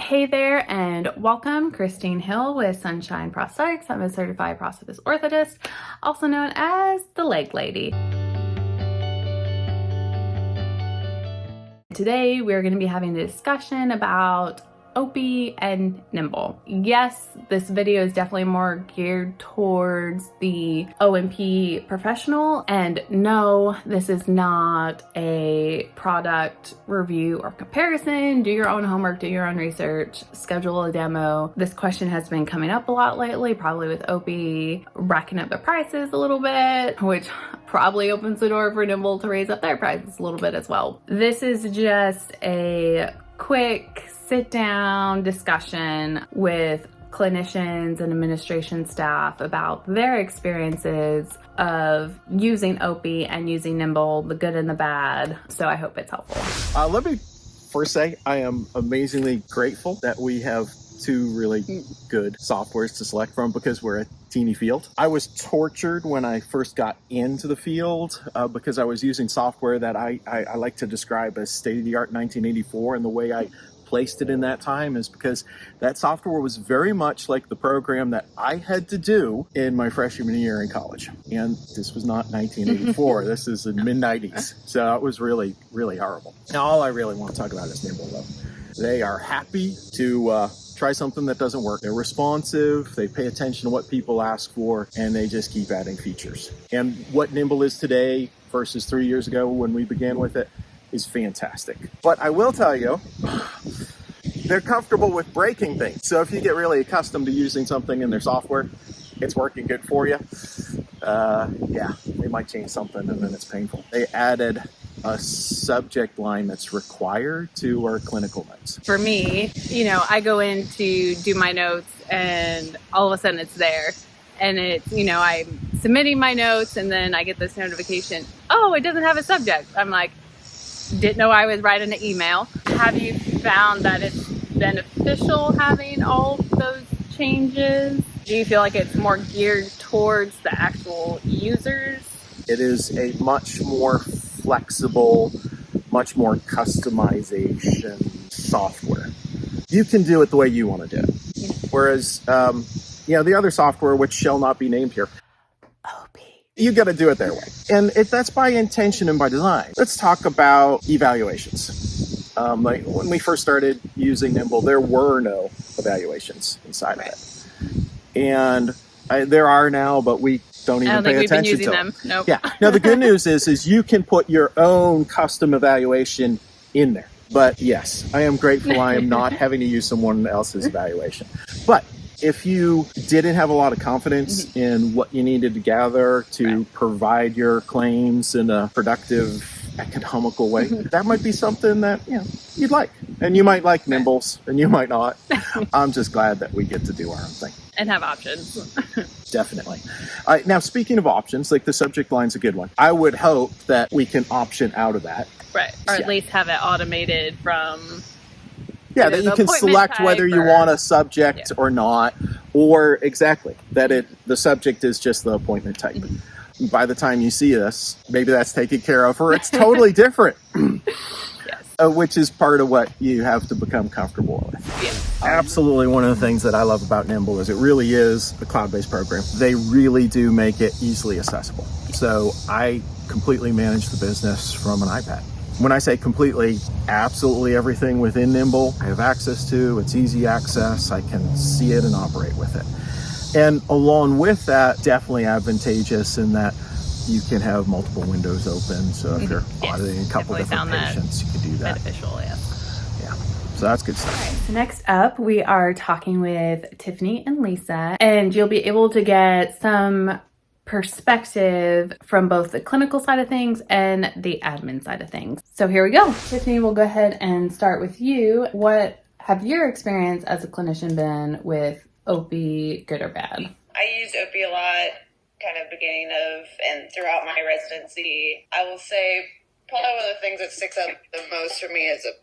Hey there and welcome. Christine Hill with Sunshine Prosthetics. I'm a certified prosthetist orthotist, also known as the Leg Lady. Today we're going to be having a discussion about OPIE and Nymbl. Yes, this video is definitely more geared towards the O&P professional, and no, this is not a product review or comparison. Do your own homework, do your own research, schedule a demo. This question has been coming up a lot lately, probably with OPIE racking up the prices a little bit, which probably opens the door for Nymbl to raise up their prices a little bit as well. This is just a quick sit-down discussion with clinicians and administration staff about their experiences of using OPIE and using Nymbl, the good and the bad. So I hope it's helpful. Let me first say I am amazingly grateful that we have two really good softwares to select from because we're a teeny field. I was tortured when I first got into the field because I was using software that I like to describe as state-of-the-art 1984, and the way I placed it in that time is because that software was very much like the program that I had to do in my freshman year in college. And this was not 1984. This is the mid-90s. So it was really, really horrible. Now, all I really want to talk about is Nymbl, though. They are happy to try something that doesn't work. They're responsive, they pay attention to what people ask for, and they just keep adding features. And what Nymbl is today versus 3 years ago when we began with it is fantastic. But I will tell you, they're comfortable with breaking things. So if you get really accustomed to using something in their software, it's working good for you. Yeah, they might change something and then it's painful. They added a subject line that's required to our clinical notes. For me, I go in to do my notes and all of a sudden it's there. And it's, I'm submitting my notes and then I get this notification, oh, it doesn't have a subject. I'm like, didn't know I was writing an email. Have you found that it's beneficial having all those changes? Do you feel like it's more geared towards the actual users? It is a much more flexible, much more customization software. You can do it the way you want to do it. Whereas, the other software, which shall not be named here, you got to do it their way. And that's by intention and by design. Let's talk about evaluations. Like when we first started using Nymbl, there were no evaluations inside of it. And there are now, but we don't even pay attention to them. Nope. Yeah. Now, the good news is you can put your own custom evaluation in there. But yes, I am grateful I am not having to use someone else's evaluation. But if you didn't have a lot of confidence in what you needed to gather to provide your claims in a productive, economical way, that might be something that you'd like. And you might like Nymbl's, and you might not. I'm just glad that we get to do our own thing. And have options. Definitely. Now, speaking of options, like the subject line's a good one. I would hope that we can option out of that. Right. Or at least have it automated from... Yeah, that you can select whether you want a subject or not, or exactly, that the subject is just the appointment type. By the time you see this, maybe that's taken care of, or it's totally different, which is part of what you have to become comfortable with. Yes. Absolutely, one of the things that I love about Nymbl is it really is a cloud-based program. They really do make it easily accessible. So I completely manage the business from an iPad. When I say completely, absolutely everything within Nymbl I have access to. It's easy access. I can see it and operate with it. And along with that, definitely advantageous in that you can have multiple windows open. So if you're auditing a couple different patients, you can do that. Beneficial, yes. Yeah. So that's good stuff. All right, so next up, we are talking with Tiffany and Lisa, and you'll be able to get some perspective from both the clinical side of things and the admin side of things. So here we go. Tiffany, we'll go ahead and start with you. What have your experience as a clinician been with OPIE, good or bad? I used OPIE a lot, kind of beginning of and throughout my residency. I will say probably one of the things that sticks out the most for me as a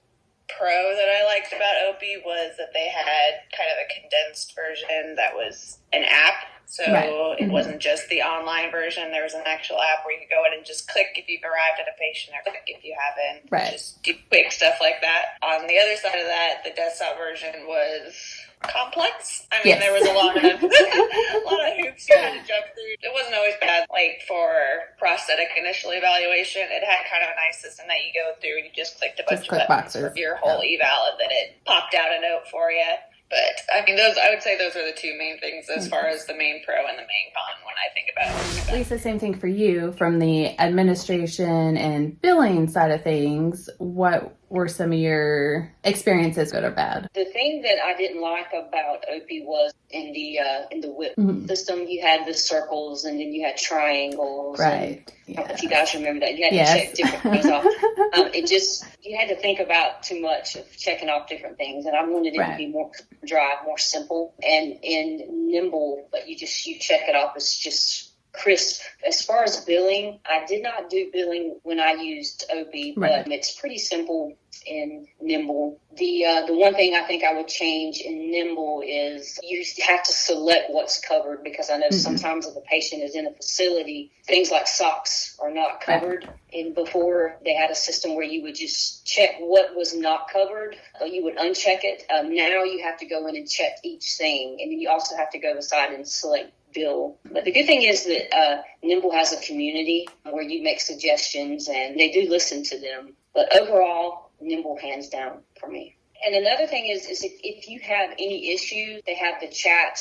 pro that I liked about OPIE was that they had kind of a condensed version that was an app. So Right. it wasn't just the online version. There was an actual app where you could go in and just click if you've arrived at a patient or click if you haven't. Right. Just do quick stuff like that. On the other side of that, the desktop version was complex. I mean, Yes. there was a lot of hoops you had to jump through. It wasn't always bad. Like for prosthetic initial evaluation, it had kind of a nice system that you go through and you just clicked a bunch of buttons for your whole eval, and then it popped out a note for you. But I mean, I would say those are the two main things as far as the main pro and the main con when I think about it. Lisa, same thing for you from the administration and billing side of things. What were some of your experiences, good or bad? The thing that I didn't like about OPIE was in the whip system, you had the circles and then you had triangles. Right. And, if you guys remember that, you had to check different things off. You had to think about too much of checking off different things, and I wanted it to be more dry, more simple. And in Nymbl, but you check it off. It's just crisp. As far as billing, I did not do billing when I used OPIE, but it's pretty simple in Nymbl. The one thing I think I would change in Nymbl is you have to select what's covered, because I know sometimes if a patient is in a facility, things like socks are not covered. And before, they had a system where you would just check what was not covered, or you would uncheck it. Now you have to go in and check each thing, and then you also have to go aside and select bill. But the good thing is that Nymbl has a community where you make suggestions and they do listen to them. But overall, Nymbl hands down for me. And another thing is if you have any issues, they have the chat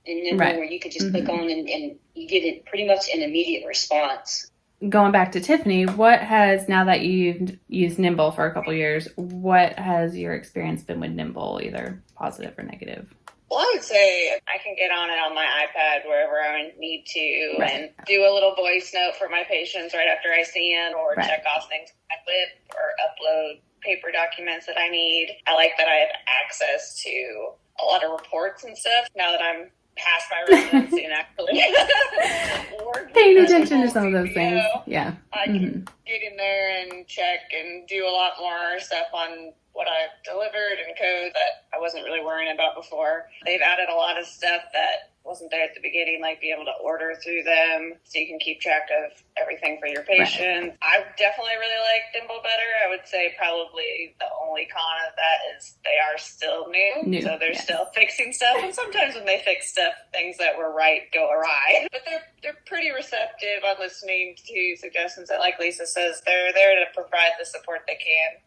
in Nymbl where you could just click on and you get it pretty much an immediate response. Going back to Tiffany, what has, now that you've used Nymbl for a couple of years, what has your experience been with Nymbl, either positive or negative? Well, I would say I can get on it on my iPad wherever I need to and do a little voice note for my patients right after I see them, or check off things on my whip, or upload paper documents that I need. I like that I have access to a lot of reports and stuff now that I'm past my residency and actually paying attention to some of those things. Yeah. I can get in there and check and do a lot more stuff on what I've delivered and code that I wasn't really worrying about before. They've added a lot of stuff that wasn't there at the beginning, like be able to order through them so you can keep track of everything for your patients. I definitely really like Nymbl better. I would say probably the only con of that is they are still new. So they're still fixing stuff. And sometimes when they fix stuff, things that were right go awry. But they're pretty receptive on listening to suggestions. And like Lisa says, they're there to provide the support they can.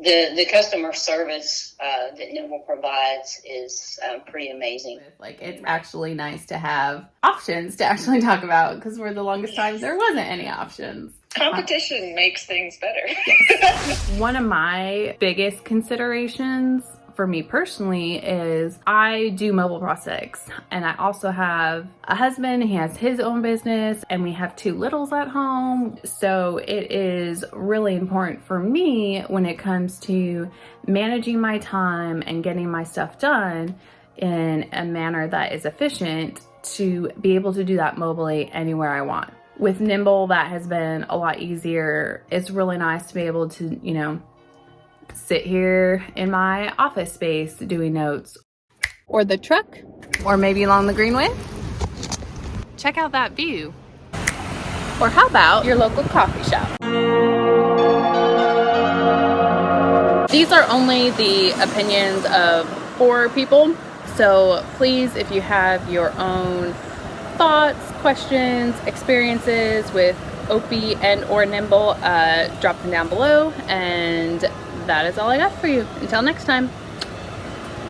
The customer service that Nymbl provides is pretty amazing. Like, it's actually nice to have options to actually talk about, because for the longest time there wasn't any options. Competition makes things better. One of my biggest considerations for me personally is I do mobile prosthetics, and I also have a husband. He has his own business, and we have 2 littles at home. So it is really important for me when it comes to managing my time and getting my stuff done in a manner that is efficient to be able to do that mobily anywhere I want. With Nymbl, that has been a lot easier. It's really nice to be able to, sit here in my office space doing notes, or the truck, or maybe along the greenway. Check out that view. Or how about your local coffee shop? These are only the opinions of 4 people, so please, if you have your own thoughts, questions, experiences with OPIE and or Nymbl, drop them down below. And that is all I got for you. Until next time.